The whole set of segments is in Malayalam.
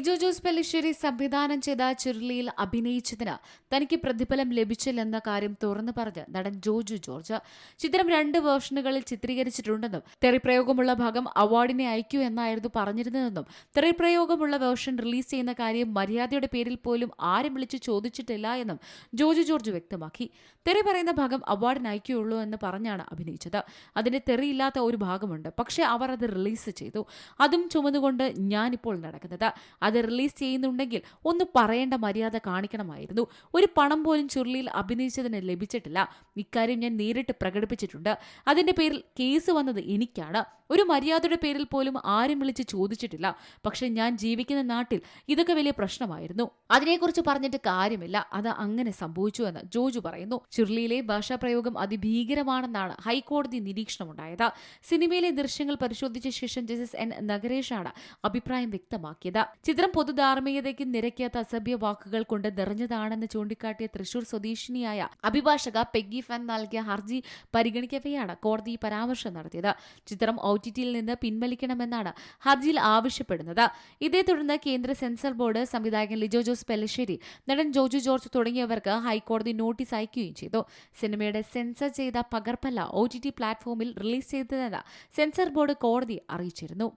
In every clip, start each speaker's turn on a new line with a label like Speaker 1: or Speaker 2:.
Speaker 1: ലിജോ ജോസ് പെല്ലിശ്ശേരി സംവിധാനം ചെയ്ത ചുരുളിയിൽ അഭിനയിച്ചതിന് തനിക്ക് പ്രതിഫലം ലഭിച്ചില്ലെന്ന കാര്യം തുറന്നു പറഞ്ഞ് നടൻ ജോജു ജോർജ്. ചിത്രം 2 വേർഷനുകളിൽ ചിത്രീകരിച്ചിട്ടുണ്ടെന്നും തെറിപ്രയോഗമുള്ള ഭാഗം അവാർഡിനെ അയക്കൂ എന്നായിരുന്നു പറഞ്ഞിരുന്നതെന്നും തെറിപ്രയോഗമുള്ള വേർഷൻ റിലീസ് ചെയ്യുന്ന കാര്യം മര്യാദയുടെ പേരിൽ പോലും ആരും വിളിച്ചു ചോദിച്ചിട്ടില്ല എന്നും ജോജു ജോർജ് വ്യക്തമാക്കി. തെറി പറയുന്ന ഭാഗം അവാർഡിന് അയക്കുകയുള്ളൂ എന്ന് പറഞ്ഞാണ് അഭിനയിച്ചത്. അതിന് തെറിയില്ലാത്ത ഒരു ഭാഗമുണ്ട്, പക്ഷേ അവർ അത് റിലീസ് ചെയ്തു. അതും ചുമന്നുകൊണ്ട് ഞാനിപ്പോൾ നടക്കുന്നത്. അത് റിലീസ് ചെയ്യുന്നുണ്ടെങ്കിൽ ഒന്ന് പറയേണ്ട മര്യാദ കാണിക്കണമായിരുന്നു. ഒരു പണം പോലും ചുരുളിയിൽ അഭിനയിച്ചതിന് ലഭിച്ചിട്ടില്ല. ഇക്കാര്യം ഞാൻ നേരിട്ട് പ്രകടിപ്പിച്ചിട്ടുണ്ട്. അതിന്റെ പേരിൽ കേസ് വന്നത് എനിക്കാണ്. ഒരു മര്യാദയുടെ പേരിൽ പോലും ആരും വിളിച്ച് ചോദിച്ചിട്ടില്ല. പക്ഷെ ഞാൻ ജീവിക്കുന്ന നാട്ടിൽ ഇതൊക്കെ വലിയ പ്രശ്നമായിരുന്നു. അതിനെക്കുറിച്ച് പറഞ്ഞിട്ട് കാര്യമില്ല. അത് അങ്ങനെ സംഭവിച്ചു എന്ന് ജോജു പറയുന്നു. ചുരുളിയിലെ ഭാഷാപ്രയോഗം അതിഭീകരമാണെന്നാണ് ഹൈക്കോടതി നിരീക്ഷണമുണ്ടായത്. സിനിമയിലെ ദൃശ്യങ്ങൾ പരിശോധിച്ച ശേഷം ജസ്റ്റിസ് എൻ നഗരേഷാണ് അഭിപ്രായം വ്യക്തമാക്കിയത്. ചിത്രം പൊതുധാർമ്മികതയ്ക്ക് നിരക്കാത്ത അസഭ്യ വാക്കുകൾ കൊണ്ട് നിറഞ്ഞതാണെന്ന് ചൂണ്ടിക്കാട്ടിയ തൃശൂർ സ്വദേശിനിയായ അഭിഭാഷക പെഗ്ഗി ഫാൻ നൽകിയ ഹർജി പരിഗണിക്കവെയാണ് കോടതി പരാമർശം നടത്തിയത്. ചിത്രം OTT-യിൽ നിന്ന് പിൻവലിക്കണമെന്നാണ് ഹർജിയിൽ ആവശ്യപ്പെടുന്നത്. ഇതേ തുടർന്ന് കേന്ദ്ര സെൻസർ ബോർഡ്, സംവിധായകൻ ലിജോ ജോസ് പെല്ലിശ്ശേരി, നടൻ ജോജു ജോർജ് തുടങ്ങിയവർക്ക് ഹൈക്കോടതി നോട്ടീസ് അയക്കുകയും ചെയ്തു. സിനിമയുടെ സെൻസർ ചെയ്ത പകർപ്പല്ല OTT പ്ലാറ്റ്ഫോമിൽ റിലീസ് ചെയ്തതെന്ന് സെൻസർ ബോർഡ് കോടതി അറിയിച്ചിരുന്നു.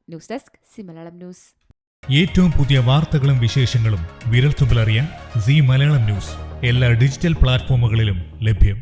Speaker 1: News desk C Malayalam news.
Speaker 2: ഏറ്റവും പുതിയ വാർത്തകളും വിശേഷങ്ങളും വിരൽത്തുമ്പിലറിയാൻ സി മലയാളം ന്യൂസ് എല്ലാ ഡിജിറ്റൽ പ്ലാറ്റ്ഫോമുകളിലും ലഭ്യം.